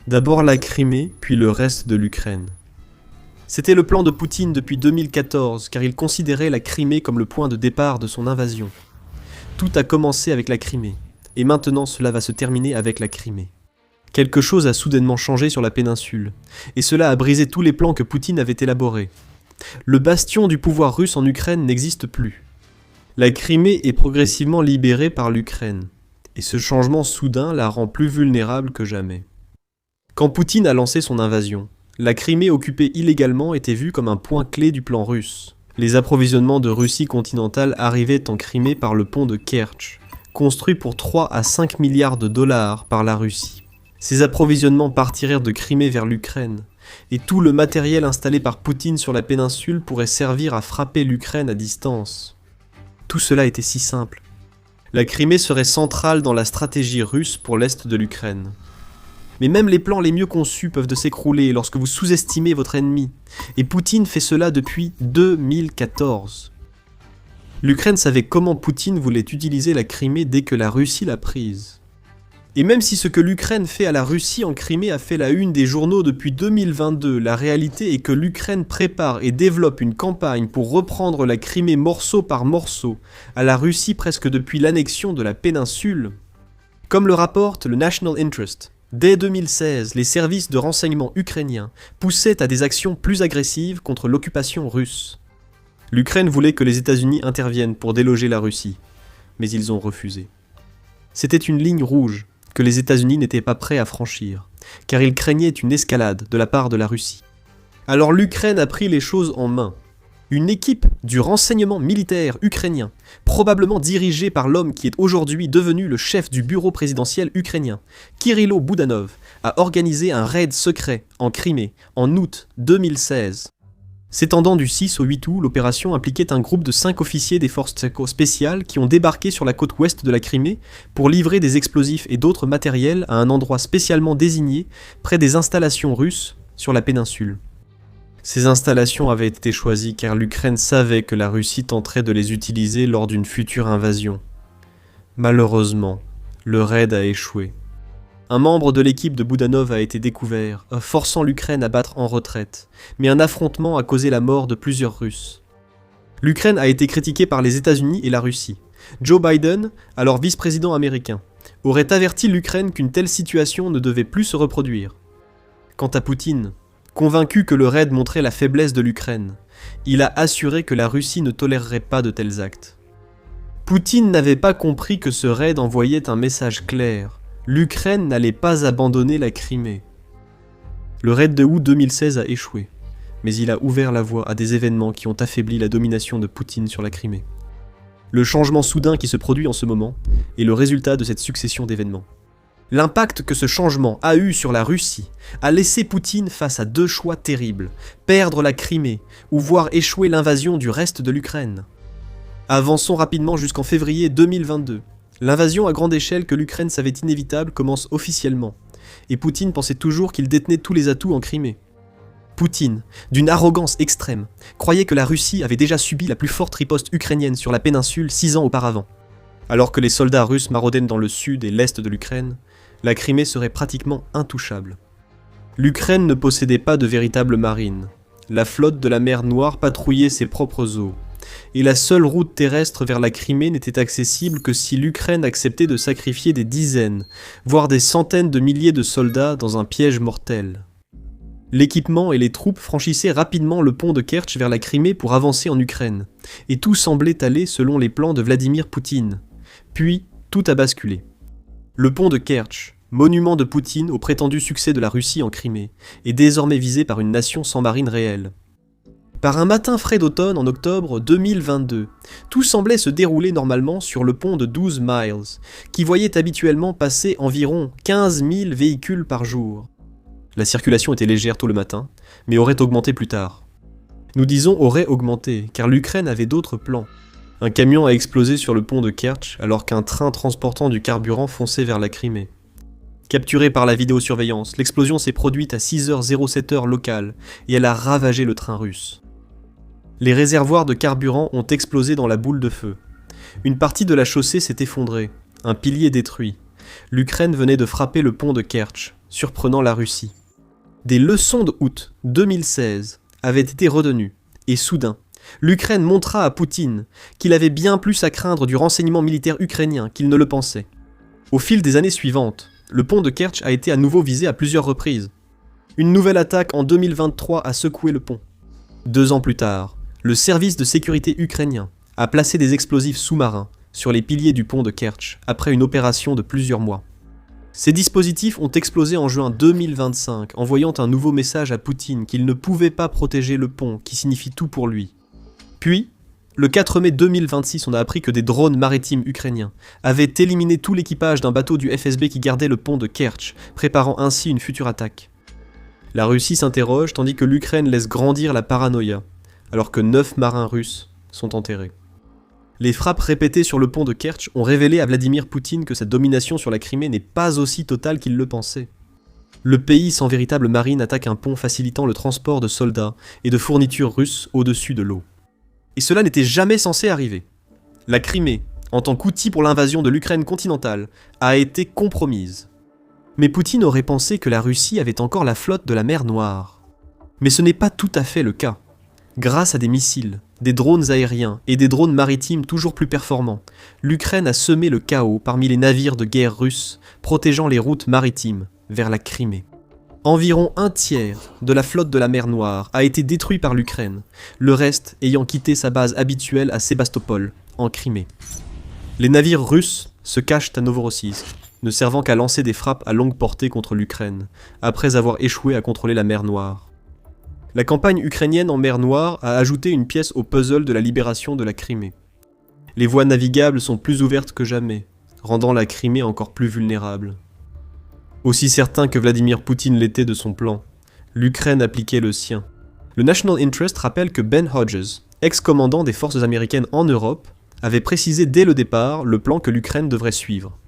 D'abord la Crimée, puis le reste de l'Ukraine. C'était le plan de Poutine depuis 2014, car il considérait la Crimée comme le point de départ de son invasion. Tout a commencé avec la Crimée, et maintenant cela va se terminer avec la Crimée. Quelque chose a soudainement changé sur la péninsule, et cela a brisé tous les plans que Poutine avait élaborés. Le bastion du pouvoir russe en Ukraine n'existe plus. La Crimée est progressivement libérée par l'Ukraine, et ce changement soudain la rend plus vulnérable que jamais. Quand Poutine a lancé son invasion, la Crimée occupée illégalement était vue comme un point clé du plan russe. Les approvisionnements de Russie continentale arrivaient en Crimée par le pont de Kertch, construit pour 3 à 5 milliards de dollars par la Russie. Ces approvisionnements partirent de Crimée vers l'Ukraine, et tout le matériel installé par Poutine sur la péninsule pourrait servir à frapper l'Ukraine à distance. Tout cela était si simple. La Crimée serait centrale dans la stratégie russe pour l'est de l'Ukraine. Mais même les plans les mieux conçus peuvent s'écrouler lorsque vous sous-estimez votre ennemi, et Poutine fait cela depuis 2014. L'Ukraine savait comment Poutine voulait utiliser la Crimée dès que la Russie l'a prise. Et même si ce que l'Ukraine fait à la Russie en Crimée a fait la une des journaux depuis 2022, la réalité est que l'Ukraine prépare et développe une campagne pour reprendre la Crimée morceau par morceau à la Russie presque depuis l'annexion de la péninsule. Comme le rapporte le National Interest, dès 2016, les services de renseignement ukrainiens poussaient à des actions plus agressives contre l'occupation russe. L'Ukraine voulait que les États-Unis interviennent pour déloger la Russie, mais ils ont refusé. C'était une ligne rouge que les États-Unis n'étaient pas prêts à franchir, car ils craignaient une escalade de la part de la Russie. Alors l'Ukraine a pris les choses en main. Une équipe du renseignement militaire ukrainien, probablement dirigée par l'homme qui est aujourd'hui devenu le chef du bureau présidentiel ukrainien, Kirilo Boudanov, a organisé un raid secret en Crimée en août 2016. S'étendant du 6 au 8 août, l'opération impliquait un groupe de 5 officiers des forces spéciales qui ont débarqué sur la côte ouest de la Crimée pour livrer des explosifs et d'autres matériels à un endroit spécialement désigné près des installations russes sur la péninsule. Ces installations avaient été choisies car l'Ukraine savait que la Russie tenterait de les utiliser lors d'une future invasion. Malheureusement, le raid a échoué. Un membre de l'équipe de Boudanov a été découvert, forçant l'Ukraine à battre en retraite, mais un affrontement a causé la mort de plusieurs Russes. L'Ukraine a été critiquée par les États-Unis et la Russie. Joe Biden, alors vice-président américain, aurait averti l'Ukraine qu'une telle situation ne devait plus se reproduire. Quant à Poutine, convaincu que le raid montrait la faiblesse de l'Ukraine, il a assuré que la Russie ne tolérerait pas de tels actes. Poutine n'avait pas compris que ce raid envoyait un message clair. L'Ukraine n'allait pas abandonner la Crimée. Le raid de août 2016 a échoué, mais il a ouvert la voie à des événements qui ont affaibli la domination de Poutine sur la Crimée. Le changement soudain qui se produit en ce moment est le résultat de cette succession d'événements. L'impact que ce changement a eu sur la Russie a laissé Poutine face à 2 choix terribles, perdre la Crimée ou voir échouer l'invasion du reste de l'Ukraine. Avançons rapidement jusqu'en février 2022. L'invasion à grande échelle que l'Ukraine savait inévitable commence officiellement, et Poutine pensait toujours qu'il détenait tous les atouts en Crimée. Poutine, d'une arrogance extrême, croyait que la Russie avait déjà subi la plus forte riposte ukrainienne sur la péninsule 6 ans auparavant. Alors que les soldats russes maraudaient dans le sud et l'est de l'Ukraine, la Crimée serait pratiquement intouchable. L'Ukraine ne possédait pas de véritable marine. La flotte de la mer Noire patrouillait ses propres eaux. Et la seule route terrestre vers la Crimée n'était accessible que si l'Ukraine acceptait de sacrifier des dizaines, voire des centaines de milliers de soldats dans un piège mortel. L'équipement et les troupes franchissaient rapidement le pont de Kertch vers la Crimée pour avancer en Ukraine, et tout semblait aller selon les plans de Vladimir Poutine. Puis, tout a basculé. Le pont de Kertch, monument de Poutine au prétendu succès de la Russie en Crimée, est désormais visé par une nation sans marine réelle. Par un matin frais d'automne en octobre 2022, tout semblait se dérouler normalement sur le pont de 12 miles, qui voyait habituellement passer environ 15 000 véhicules par jour. La circulation était légère tôt le matin, mais aurait augmenté plus tard. Nous disons aurait augmenté, car l'Ukraine avait d'autres plans. Un camion a explosé sur le pont de Kertch alors qu'un train transportant du carburant fonçait vers la Crimée. Capturée par la vidéosurveillance, l'explosion s'est produite à 6h07 locale et elle a ravagé le train russe. Les réservoirs de carburant ont explosé dans la boule de feu. Une partie de la chaussée s'est effondrée, un pilier détruit. L'Ukraine venait de frapper le pont de Kertch, surprenant la Russie. Des leçons de août 2016 avaient été retenues, et soudain, l'Ukraine montra à Poutine qu'il avait bien plus à craindre du renseignement militaire ukrainien qu'il ne le pensait. Au fil des années suivantes, le pont de Kertch a été à nouveau visé à plusieurs reprises. Une nouvelle attaque en 2023 a secoué le pont. 2 ans plus tard, le service de sécurité ukrainien a placé des explosifs sous-marins sur les piliers du pont de Kertch après une opération de plusieurs mois. Ces dispositifs ont explosé en juin 2025, envoyant un nouveau message à Poutine qu'il ne pouvait pas protéger le pont, qui signifie tout pour lui. Puis, le 4 mai 2026, on a appris que des drones maritimes ukrainiens avaient éliminé tout l'équipage d'un bateau du FSB qui gardait le pont de Kertch, préparant ainsi une future attaque. La Russie s'interroge tandis que l'Ukraine laisse grandir la paranoïa, alors que 9 marins russes sont enterrés. Les frappes répétées sur le pont de Kertch ont révélé à Vladimir Poutine que sa domination sur la Crimée n'est pas aussi totale qu'il le pensait. Le pays sans véritable marine attaque un pont facilitant le transport de soldats et de fournitures russes au-dessus de l'eau. Et cela n'était jamais censé arriver. La Crimée, en tant qu'outil pour l'invasion de l'Ukraine continentale, a été compromise. Mais Poutine aurait pensé que la Russie avait encore la flotte de la mer Noire. Mais ce n'est pas tout à fait le cas. Grâce à des missiles, des drones aériens et des drones maritimes toujours plus performants, l'Ukraine a semé le chaos parmi les navires de guerre russes, protégeant les routes maritimes vers la Crimée. Environ 1/3 de la flotte de la mer Noire a été détruit par l'Ukraine, le reste ayant quitté sa base habituelle à Sébastopol, en Crimée. Les navires russes se cachent à Novorossiysk, ne servant qu'à lancer des frappes à longue portée contre l'Ukraine, après avoir échoué à contrôler la mer Noire. La campagne ukrainienne en mer Noire a ajouté une pièce au puzzle de la libération de la Crimée. Les voies navigables sont plus ouvertes que jamais, rendant la Crimée encore plus vulnérable. Aussi certain que Vladimir Poutine l'était de son plan, l'Ukraine appliquait le sien. Le National Interest rappelle que Ben Hodges, ex-commandant des forces américaines en Europe, avait précisé dès le départ le plan que l'Ukraine devrait suivre.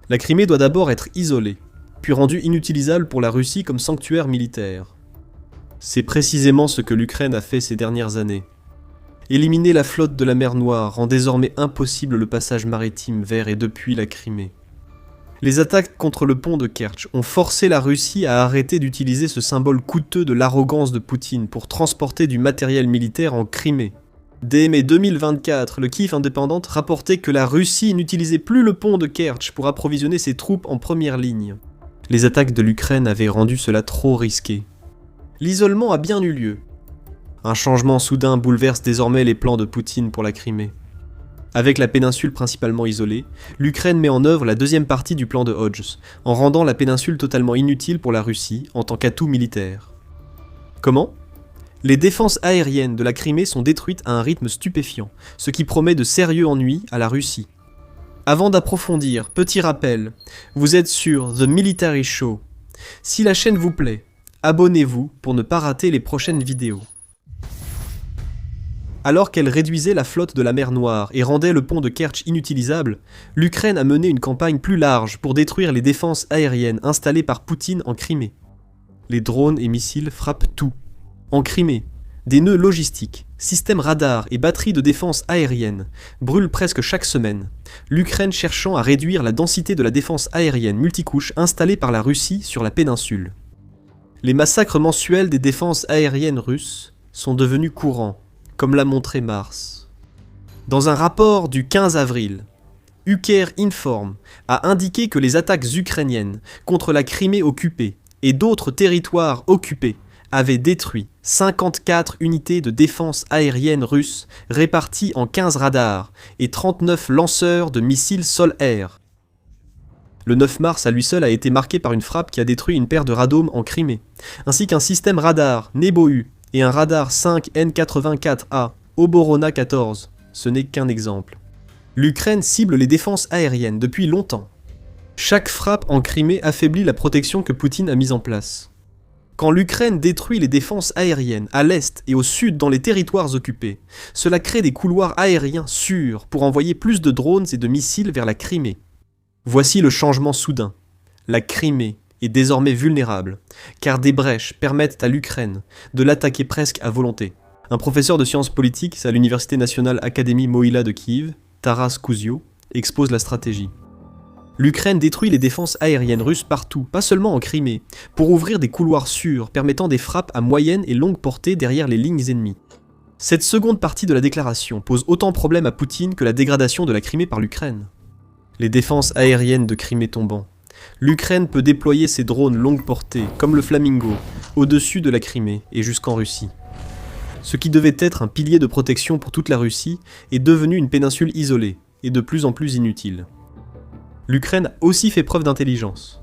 La Crimée doit d'abord être isolée, puis rendue inutilisable pour la Russie comme sanctuaire militaire. C'est précisément ce que l'Ukraine a fait ces dernières années. Éliminer la flotte de la mer Noire rend désormais impossible le passage maritime vers et depuis la Crimée. Les attaques contre le pont de Kertch ont forcé la Russie à arrêter d'utiliser ce symbole coûteux de l'arrogance de Poutine pour transporter du matériel militaire en Crimée. Dès mai 2024, le Kyiv indépendant rapportait que la Russie n'utilisait plus le pont de Kertch pour approvisionner ses troupes en première ligne. Les attaques de l'Ukraine avaient rendu cela trop risqué. L'isolement a bien eu lieu. Un changement soudain bouleverse désormais les plans de Poutine pour la Crimée. Avec la péninsule principalement isolée, l'Ukraine met en œuvre la deuxième partie du plan de Hodges, en rendant la péninsule totalement inutile pour la Russie en tant qu'atout militaire. Comment ? Les défenses aériennes de la Crimée sont détruites à un rythme stupéfiant, ce qui promet de sérieux ennuis à la Russie. Avant d'approfondir, petit rappel, vous êtes sur The Military Show. Si la chaîne vous plaît, abonnez-vous pour ne pas rater les prochaines vidéos. Alors qu'elle réduisait la flotte de la mer Noire et rendait le pont de Kertch inutilisable, l'Ukraine a mené une campagne plus large pour détruire les défenses aériennes installées par Poutine en Crimée. Les drones et missiles frappent tout. En Crimée, des nœuds logistiques, systèmes radars et batteries de défense aérienne brûlent presque chaque semaine, l'Ukraine cherchant à réduire la densité de la défense aérienne multicouche installée par la Russie sur la péninsule. Les massacres mensuels des défenses aériennes russes sont devenus courants, comme l'a montré Mars. Dans un rapport du 15 avril, Ukrinform a indiqué que les attaques ukrainiennes contre la Crimée occupée et d'autres territoires occupés avaient détruit 54 unités de défense aérienne russes réparties en 15 radars et 39 lanceurs de missiles sol-air. Le 9 mars à lui seul a été marqué par une frappe qui a détruit une paire de radomes en Crimée, ainsi qu'un système radar Nebo-U et un radar 5 N84A Oborona 14. Ce n'est qu'un exemple. L'Ukraine cible les défenses aériennes depuis longtemps. Chaque frappe en Crimée affaiblit la protection que Poutine a mise en place. Quand l'Ukraine détruit les défenses aériennes à l'est et au sud dans les territoires occupés, cela crée des couloirs aériens sûrs pour envoyer plus de drones et de missiles vers la Crimée. Voici le changement soudain. La Crimée est désormais vulnérable, car des brèches permettent à l'Ukraine de l'attaquer presque à volonté. Un professeur de sciences politiques à l'Université nationale Académie Mohyla de Kiev, Taras Kuzio, expose la stratégie. L'Ukraine détruit les défenses aériennes russes partout, pas seulement en Crimée, pour ouvrir des couloirs sûrs permettant des frappes à moyenne et longue portée derrière les lignes ennemies. Cette seconde partie de la déclaration pose autant de problèmes à Poutine que la dégradation de la Crimée par l'Ukraine. Les défenses aériennes de Crimée tombant, l'Ukraine peut déployer ses drones longue portée, comme le Flamingo, au-dessus de la Crimée et jusqu'en Russie. Ce qui devait être un pilier de protection pour toute la Russie est devenu une péninsule isolée et de plus en plus inutile. L'Ukraine a aussi fait preuve d'intelligence.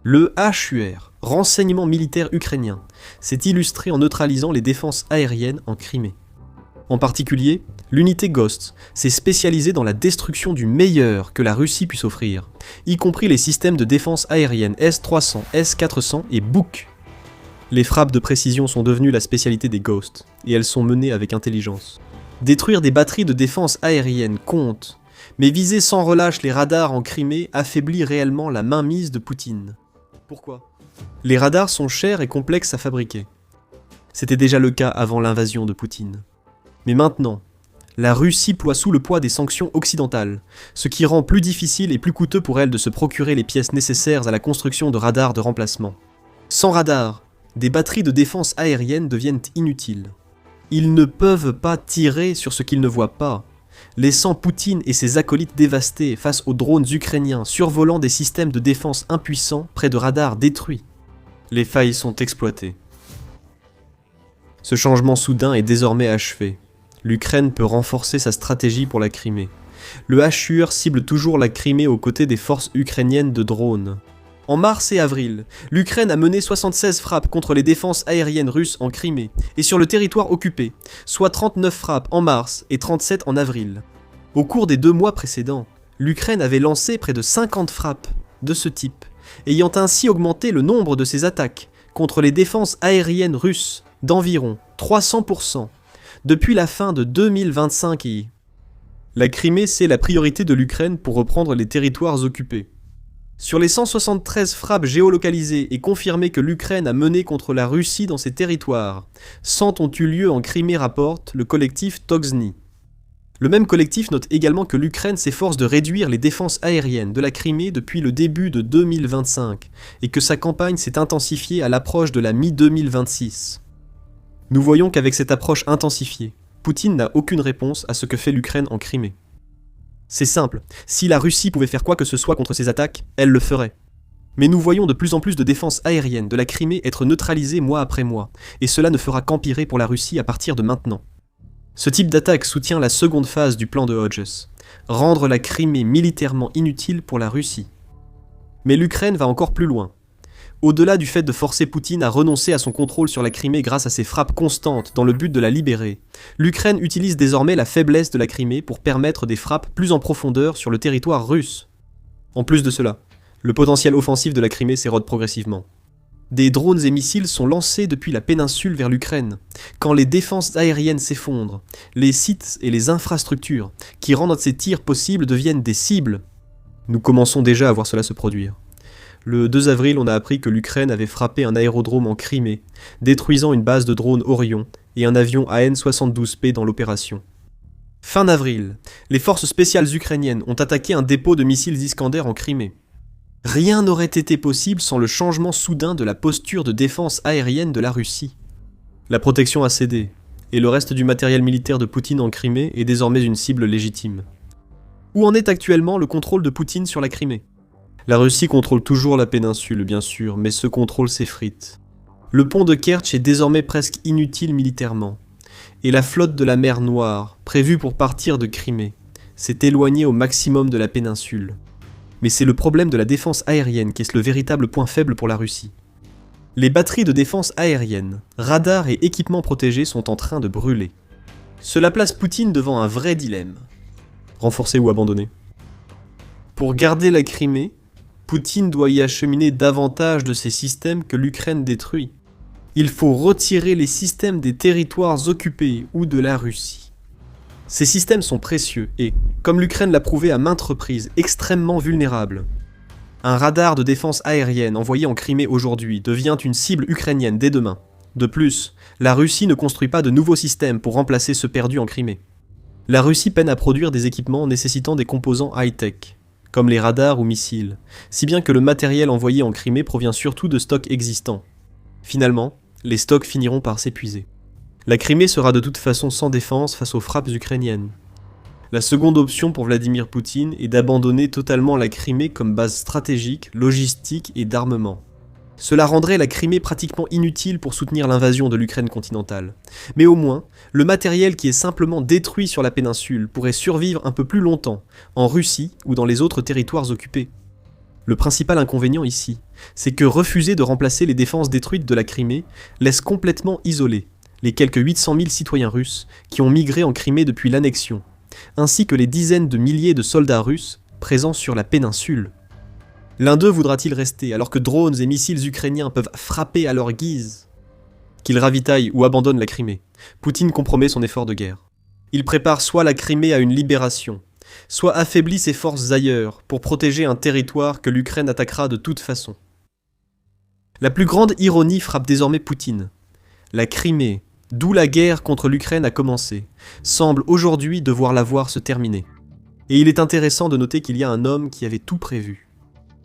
Le HUR, renseignement militaire ukrainien, s'est illustré en neutralisant les défenses aériennes en Crimée. En particulier, l'unité Ghost s'est spécialisée dans la destruction du meilleur que la Russie puisse offrir, y compris les systèmes de défense aérienne S-300, S-400 et Buk. Les frappes de précision sont devenues la spécialité des Ghosts, et elles sont menées avec intelligence. Détruire des batteries de défense aérienne compte, mais viser sans relâche les radars en Crimée affaiblit réellement la mainmise de Poutine. Pourquoi ? Les radars sont chers et complexes à fabriquer. C'était déjà le cas avant l'invasion de Poutine. Mais maintenant, la Russie ploie sous le poids des sanctions occidentales, ce qui rend plus difficile et plus coûteux pour elle de se procurer les pièces nécessaires à la construction de radars de remplacement. Sans radars, des batteries de défense aérienne deviennent inutiles. Ils ne peuvent pas tirer sur ce qu'ils ne voient pas, laissant Poutine et ses acolytes dévastés face aux drones ukrainiens survolant des systèmes de défense impuissants près de radars détruits. Les failles sont exploitées. Ce changement soudain est désormais achevé. L'Ukraine peut renforcer sa stratégie pour la Crimée. Le HUR cible toujours la Crimée aux côtés des forces ukrainiennes de drones. En mars et avril, l'Ukraine a mené 76 frappes contre les défenses aériennes russes en Crimée et sur le territoire occupé, soit 39 frappes en mars et 37 en avril. Au cours des 2 mois précédents, l'Ukraine avait lancé près de 50 frappes de ce type, ayant ainsi augmenté le nombre de ses attaques contre les défenses aériennes russes d'environ 300% depuis la fin de 2025. La Crimée, c'est la priorité de l'Ukraine pour reprendre les territoires occupés. Sur les 173 frappes géolocalisées et confirmées que l'Ukraine a menées contre la Russie dans ses territoires, 100 ont eu lieu en Crimée, rapporte le collectif Toxny. Le même collectif note également que l'Ukraine s'efforce de réduire les défenses aériennes de la Crimée depuis le début de 2025 et que sa campagne s'est intensifiée à l'approche de la mi-2026. Nous voyons qu'avec cette approche intensifiée, Poutine n'a aucune réponse à ce que fait l'Ukraine en Crimée. C'est simple, si la Russie pouvait faire quoi que ce soit contre ces attaques, elle le ferait. Mais nous voyons de plus en plus de défenses aériennes de la Crimée être neutralisées mois après mois, et cela ne fera qu'empirer pour la Russie à partir de maintenant. Ce type d'attaque soutient la seconde phase du plan de Hodges, rendre la Crimée militairement inutile pour la Russie. Mais l'Ukraine va encore plus loin. Au-delà du fait de forcer Poutine à renoncer à son contrôle sur la Crimée grâce à ses frappes constantes dans le but de la libérer, l'Ukraine utilise désormais la faiblesse de la Crimée pour permettre des frappes plus en profondeur sur le territoire russe. En plus de cela, le potentiel offensif de la Crimée s'érode progressivement. Des drones et missiles sont lancés depuis la péninsule vers l'Ukraine. Quand les défenses aériennes s'effondrent, les sites et les infrastructures qui rendent ces tirs possibles deviennent des cibles. Nous commençons déjà à voir cela se produire. Le 2 avril, on a appris que l'Ukraine avait frappé un aérodrome en Crimée, détruisant une base de drones Orion et un avion AN-72P dans l'opération. Fin avril, les forces spéciales ukrainiennes ont attaqué un dépôt de missiles Iskander en Crimée. Rien n'aurait été possible sans le changement soudain de la posture de défense aérienne de la Russie. La protection a cédé, et le reste du matériel militaire de Poutine en Crimée est désormais une cible légitime. Où en est actuellement le contrôle de Poutine sur la Crimée ? La Russie contrôle toujours la péninsule, bien sûr, mais ce contrôle s'effrite. Le pont de Kertch est désormais presque inutile militairement, et la flotte de la mer Noire, prévue pour partir de Crimée, s'est éloignée au maximum de la péninsule. Mais c'est le problème de la défense aérienne qui est le véritable point faible pour la Russie. Les batteries de défense aérienne, radars et équipements protégés sont en train de brûler. Cela place Poutine devant un vrai dilemme. Renforcer ou abandonner ? Pour garder la Crimée, Poutine doit y acheminer davantage de ces systèmes que l'Ukraine détruit. Il faut retirer les systèmes des territoires occupés ou de la Russie. Ces systèmes sont précieux et, comme l'Ukraine l'a prouvé à maintes reprises, extrêmement vulnérables. Un radar de défense aérienne envoyé en Crimée aujourd'hui devient une cible ukrainienne dès demain. De plus, la Russie ne construit pas de nouveaux systèmes pour remplacer ceux perdus en Crimée. La Russie peine à produire des équipements nécessitant des composants high-tech, comme les radars ou missiles, si bien que le matériel envoyé en Crimée provient surtout de stocks existants. Finalement, les stocks finiront par s'épuiser. La Crimée sera de toute façon sans défense face aux frappes ukrainiennes. La seconde option pour Vladimir Poutine est d'abandonner totalement la Crimée comme base stratégique, logistique et d'armement. Cela rendrait la Crimée pratiquement inutile pour soutenir l'invasion de l'Ukraine continentale. Mais au moins, le matériel qui est simplement détruit sur la péninsule pourrait survivre un peu plus longtemps, en Russie ou dans les autres territoires occupés. Le principal inconvénient ici, c'est que refuser de remplacer les défenses détruites de la Crimée laisse complètement isolés les quelques 800 000 citoyens russes qui ont migré en Crimée depuis l'annexion, ainsi que les dizaines de milliers de soldats russes présents sur la péninsule. L'un d'eux voudra-t-il rester alors que drones et missiles ukrainiens peuvent frapper à leur guise? Qu'il ravitaille ou abandonne la Crimée, Poutine compromet son effort de guerre. Il prépare soit la Crimée à une libération, soit affaiblit ses forces ailleurs pour protéger un territoire que l'Ukraine attaquera de toute façon. La plus grande ironie frappe désormais Poutine. La Crimée, d'où la guerre contre l'Ukraine a commencé, semble aujourd'hui devoir la voir se terminer. Et il est intéressant de noter qu'il y a un homme qui avait tout prévu.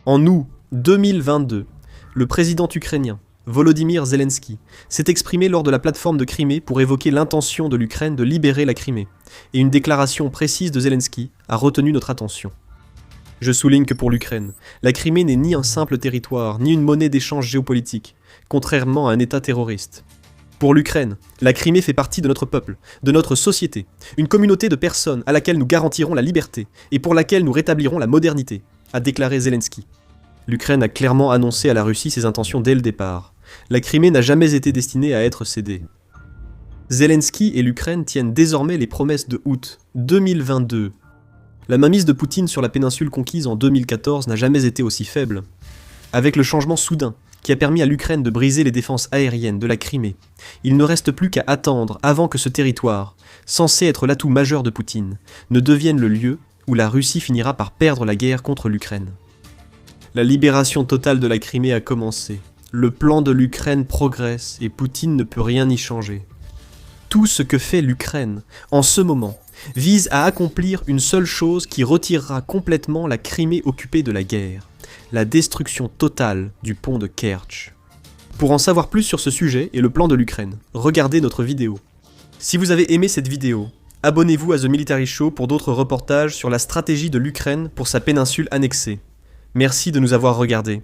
En août 2022, le président ukrainien, Volodymyr Zelensky, s'est exprimé lors de la plateforme de Crimée pour évoquer l'intention de l'Ukraine de libérer la Crimée, et une déclaration précise de Zelensky a retenu notre attention. Je souligne que pour l'Ukraine, la Crimée n'est ni un simple territoire, ni une monnaie d'échange géopolitique, contrairement à un État terroriste. Pour l'Ukraine, la Crimée fait partie de notre peuple, de notre société, une communauté de personnes à laquelle nous garantirons la liberté et pour laquelle nous rétablirons la modernité, a déclaré Zelensky. L'Ukraine a clairement annoncé à la Russie ses intentions dès le départ. La Crimée n'a jamais été destinée à être cédée. Zelensky et l'Ukraine tiennent désormais les promesses de août 2022. La mainmise de Poutine sur la péninsule conquise en 2014 n'a jamais été aussi faible. Avec le changement soudain, qui a permis à l'Ukraine de briser les défenses aériennes de la Crimée, il ne reste plus qu'à attendre avant que ce territoire, censé être l'atout majeur de Poutine, ne devienne le lieu où la Russie finira par perdre la guerre contre l'Ukraine. La libération totale de la Crimée a commencé. Le plan de l'Ukraine progresse et Poutine ne peut rien y changer. Tout ce que fait l'Ukraine, en ce moment, vise à accomplir une seule chose qui retirera complètement la Crimée occupée de la guerre, la destruction totale du pont de Kertch. Pour en savoir plus sur ce sujet et le plan de l'Ukraine, regardez notre vidéo. Si vous avez aimé cette vidéo, abonnez-vous à The Military Show pour d'autres reportages sur la stratégie de l'Ukraine pour sa péninsule annexée. Merci de nous avoir regardés.